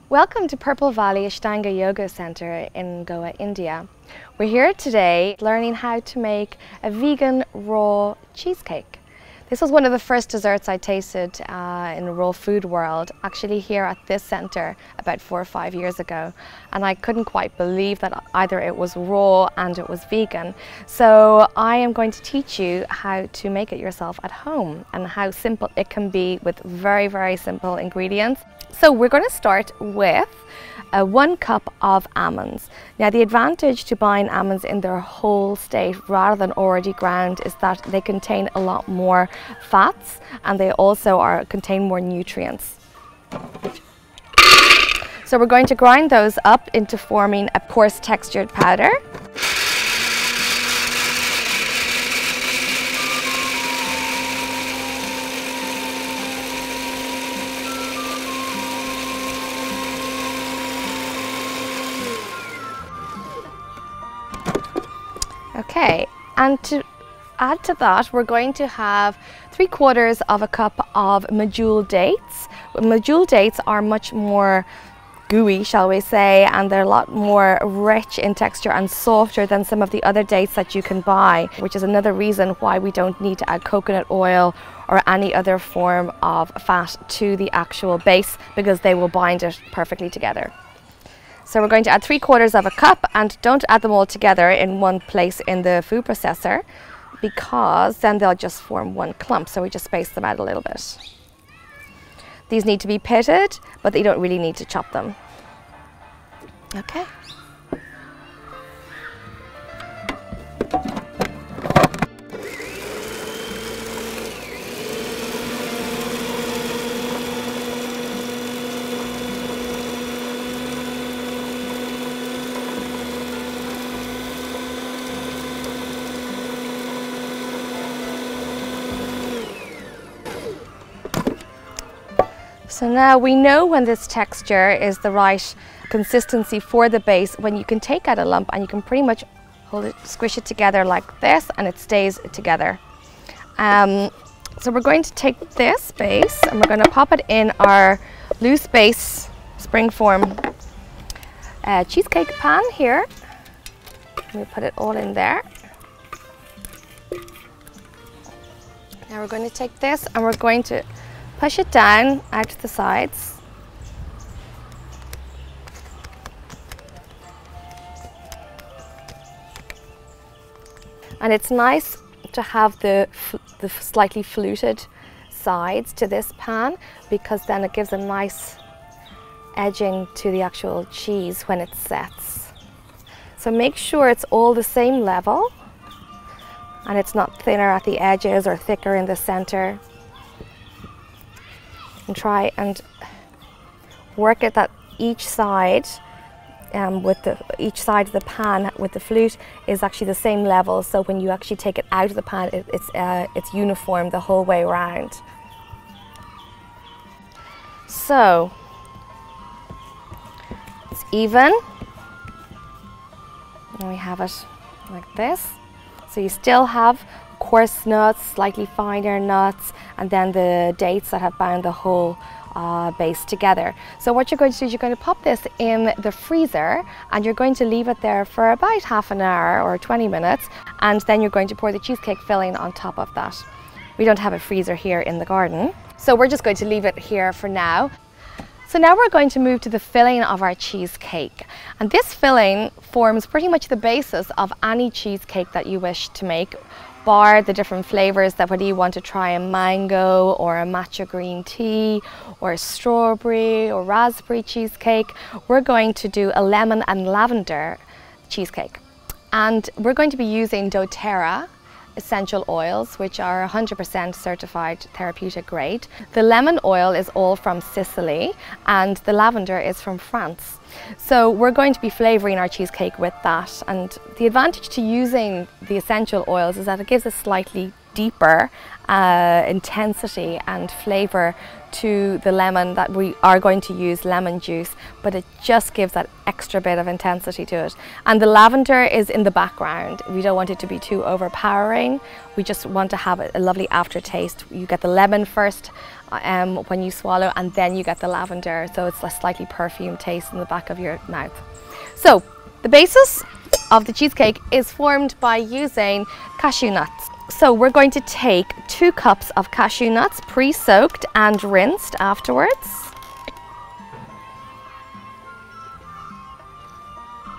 Welcome to Purple Valley Ashtanga Yoga Center in Goa, India. We're here today learning how to make a vegan raw cheesecake. This was one of the first desserts I tasted in the raw food world, actually here at this center about 4 or 5 years ago. And I couldn't quite believe that either it was raw and it was vegan. So I am going to teach you how to make it yourself at home and how simple it can be with very, very simple ingredients. So we're going to start with 1 cup of almonds. Now the advantage to buying almonds in their whole state rather than already ground is that they contain a lot more fats and they also contain more nutrients. So we're going to grind those up into forming a coarse textured powder. Okay, and to add to that, we're going to have 3/4 of a cup of medjool dates. Medjool dates are much more gooey, shall we say, and they're a lot more rich in texture and softer than some of the other dates that you can buy, which is another reason why we don't need to add coconut oil or any other form of fat to the actual base, because they will bind it perfectly together. So we're going to add 3/4 of a cup, and don't add them all together in one place in the food processor, because then they'll just form one clump. So we just space them out a little bit. These need to be pitted, but you don't really need to chop them. Okay. So now we know when this texture is the right consistency for the base, when you can take out a lump and you can pretty much hold it, squish it together like this, and it stays together. So we're going to take this base and we're going to pop it in our loose base springform cheesecake pan here. We put it all in there. Now we're going to take this and we're going to push it down out to the sides. And it's nice to have the slightly fluted sides to this pan, because then it gives a nice edging to the actual cheese when it sets. So make sure it's all the same level and it's not thinner at the edges or thicker in the center. And try and work it that each side each side of the pan with the flute is actually the same level, so when you actually take it out of the pan it's uniform the whole way around. So it's even, and we have it like this. So you still have coarse nuts, slightly finer nuts, and then the dates that have bound the whole base together. So what you're going to do is you're going to pop this in the freezer and you're going to leave it there for about half an hour or 20 minutes, and then you're going to pour the cheesecake filling on top of that. We don't have a freezer here in the garden, so we're just going to leave it here for now. So now we're going to move to the filling of our cheesecake. And this filling forms pretty much the basis of any cheesecake that you wish to make, bar the different flavors, that whether you want to try a mango or a matcha green tea or a strawberry or raspberry cheesecake. We're going to do a lemon and lavender cheesecake. And we're going to be using doTERRA essential oils, which are 100% certified therapeutic grade. The lemon oil is all from Sicily and the lavender is from France. So we're going to be flavouring our cheesecake with that, and the advantage to using the essential oils is that it gives a slightly deeper intensity and flavour to the lemon, that we are going to use lemon juice, but it just gives that extra bit of intensity to it. And the lavender is in the background. We don't want it to be too overpowering. We just want to have a lovely aftertaste. You get the lemon first when you swallow, and then you get the lavender, so it's a slightly perfumed taste in the back of your mouth. So the basis of the cheesecake is formed by using cashew nuts. So we're going to take 2 cups of cashew nuts, pre-soaked and rinsed afterwards.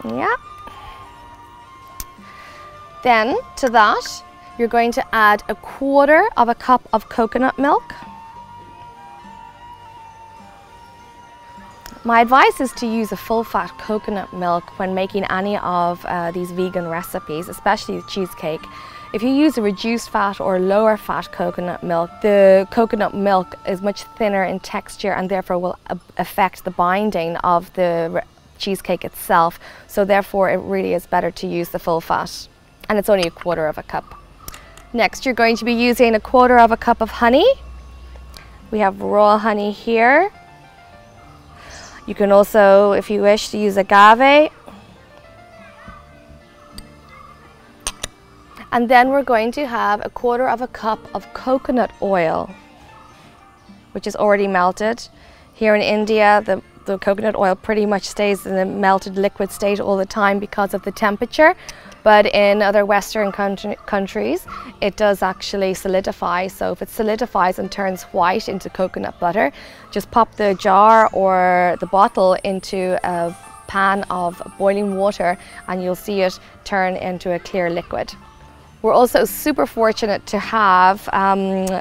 Yeah. Then to that, you're going to add 1/4 cup of coconut milk. My advice is to use a full-fat coconut milk when making any of these vegan recipes, especially the cheesecake. If you use a reduced fat or lower fat coconut milk, the coconut milk is much thinner in texture and therefore will affect the binding of the cheesecake itself. So therefore it really is better to use the full fat. And it's only 1/4 cup. Next, you're going to be using 1/4 cup of honey. We have raw honey here. You can also, if you wish, to use agave. And then we're going to have 1/4 cup of coconut oil, which is already melted. Here in India, the coconut oil pretty much stays in the melted liquid state all the time because of the temperature. But in other Western countries, it does actually solidify. So if it solidifies and turns white into coconut butter, just pop the jar or the bottle into a pan of boiling water and you'll see it turn into a clear liquid. We're also super fortunate to have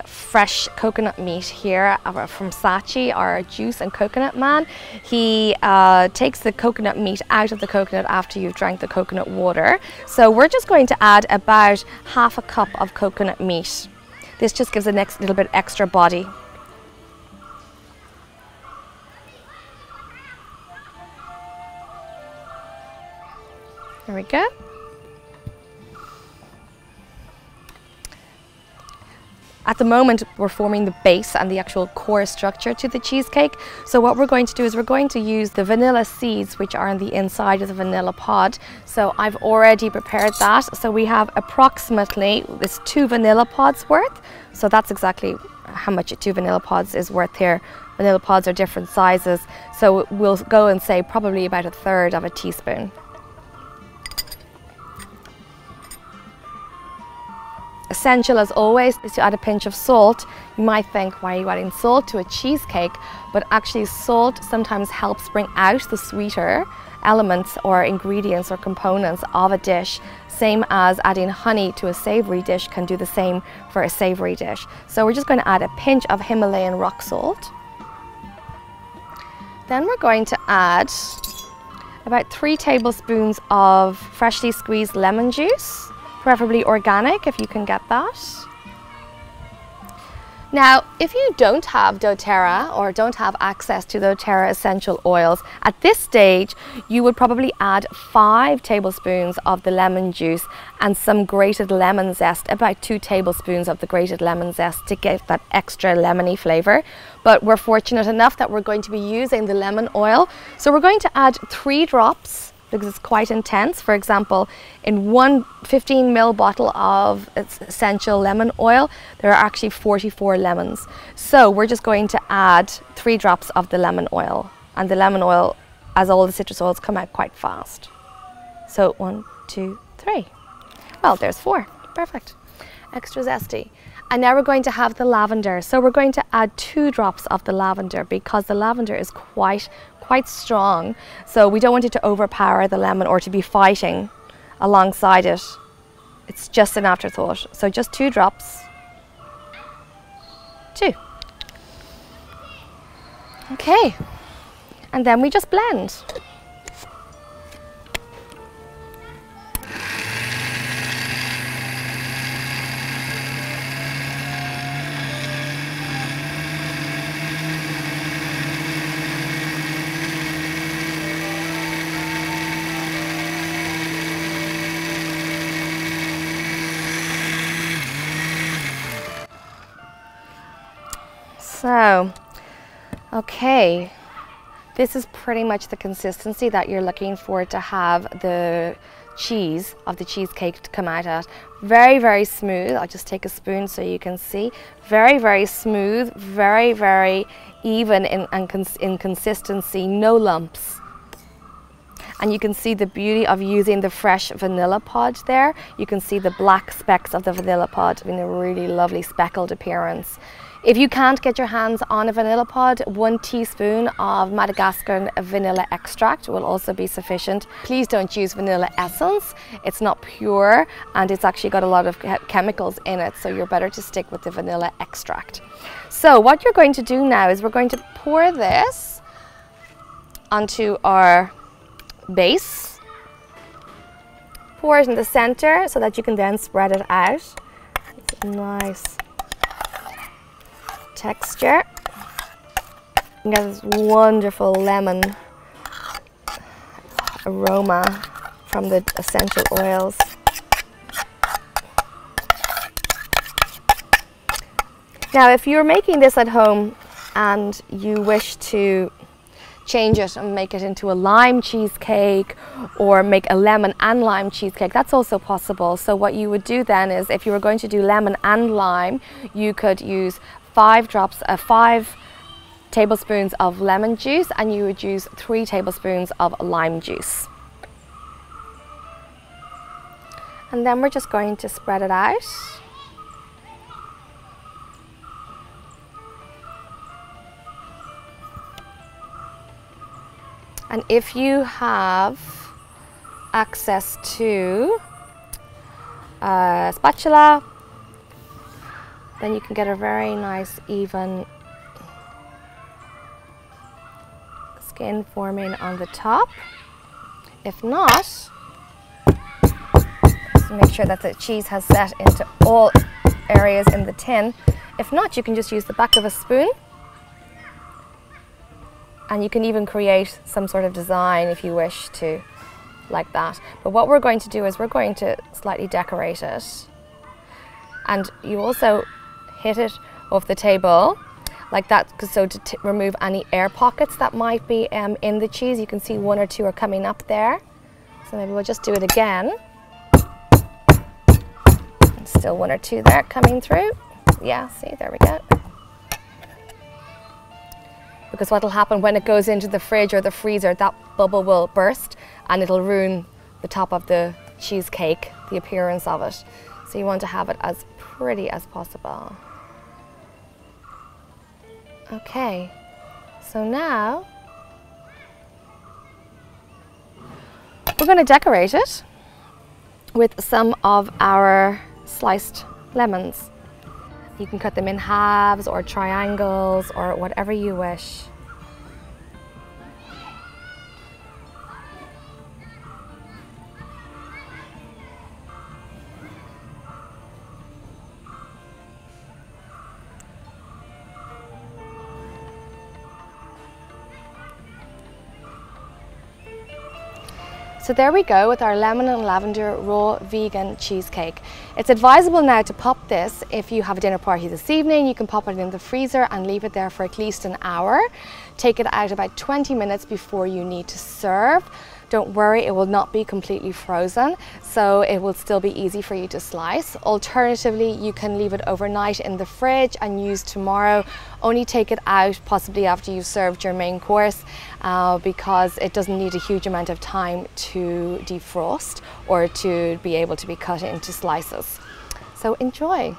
fresh coconut meat here from Sachi, our juice and coconut man. He takes the coconut meat out of the coconut after you've drank the coconut water. So we're just going to add about 1/2 cup of coconut meat. This just gives a little bit extra body. There we go. At the moment, we're forming the base and the actual core structure to the cheesecake. So what we're going to do is we're going to use the vanilla seeds, which are on the inside of the vanilla pod. So I've already prepared that. So we have approximately this 2 vanilla pods worth. So that's exactly how much 2 vanilla pods is worth here. Vanilla pods are different sizes. So we'll go and say probably about 1/3 of a teaspoon. Essential as always is to add a pinch of salt. You might think, why are you adding salt to a cheesecake? But actually salt sometimes helps bring out the sweeter elements or ingredients or components of a dish. Same as adding honey to a savory dish can do the same for a savory dish. So we're just going to add a pinch of Himalayan rock salt. Then we're going to add about 3 tablespoons of freshly squeezed lemon juice. Preferably organic if you can get that. Now, if you don't have doTERRA or don't have access to doTERRA essential oils, at this stage you would probably add 5 tablespoons of the lemon juice and some grated lemon zest, about 2 tablespoons of the grated lemon zest to get that extra lemony flavor. But we're fortunate enough that we're going to be using the lemon oil. So we're going to add 3 drops because it's quite intense. For example, in one 15 ml bottle of essential lemon oil, there are actually 44 lemons. So we're just going to add 3 drops of the lemon oil. And the lemon oil, as all the citrus oils, come out quite fast. So 1, 2, 3. Well, there's 4. Perfect. Extra zesty. And now we're going to have the lavender. So we're going to add 2 drops of the lavender because the lavender is quite strong, so we don't want it to overpower the lemon or to be fighting alongside it. It's just an afterthought. So just 2 drops. 2. Okay, and then we just blend. So, okay, this is pretty much the consistency that you're looking for to have the cheese of the cheesecake to come out at. Very, very smooth. I'll just take a spoon so you can see. Very, very smooth, very, very even in consistency, no lumps. And you can see the beauty of using the fresh vanilla pod there. You can see the black specks of the vanilla pod in a really lovely speckled appearance. If you can't get your hands on a vanilla pod, 1 teaspoon of Madagascar vanilla extract will also be sufficient. Please don't use vanilla essence. It's not pure and it's actually got a lot of chemicals in it, so you're better to stick with the vanilla extract. So what you're going to do now is we're going to pour this onto our base. Pour it in the center so that you can then spread it out. It's nice texture. You get this wonderful lemon aroma from the essential oils. Now, if you're making this at home and you wish to change it and make it into a lime cheesecake or make a lemon and lime cheesecake, that's also possible. So what you would do then is, if you were going to do lemon and lime, you could use 5 tablespoons of lemon juice and you would use 3 tablespoons of lime juice. And then we're just going to spread it out. And if you have access to a spatula, then you can get a very nice even skin forming on the top. If not, just make sure that the cheese has set into all areas in the tin. If not, you can just use the back of a spoon. And you can even create some sort of design if you wish to, like that. But what we're going to do is we're going to slightly decorate it. And you also hit it off the table like that, so to remove any air pockets that might be in the cheese. You can see 1 or 2 are coming up there. So maybe we'll just do it again. And still 1 or 2 there coming through. Yeah, see, there we go. Because what will happen when it goes into the fridge or the freezer, that bubble will burst and it'll ruin the top of the cheesecake, the appearance of it. So you want to have it as pretty as possible. Okay, so now we're going to decorate it with some of our sliced lemons. You can cut them in halves or triangles or whatever you wish. So there we go with our lemon and lavender raw vegan cheesecake. It's advisable now to pop this if you have a dinner party this evening. You can pop it in the freezer and leave it there for at least an hour. Take it out about 20 minutes before you need to serve. Don't worry, it will not be completely frozen, so it will still be easy for you to slice. Alternatively, you can leave it overnight in the fridge and use tomorrow. Only take it out possibly after you've served your main course because it doesn't need a huge amount of time to defrost or to be able to be cut into slices. So enjoy.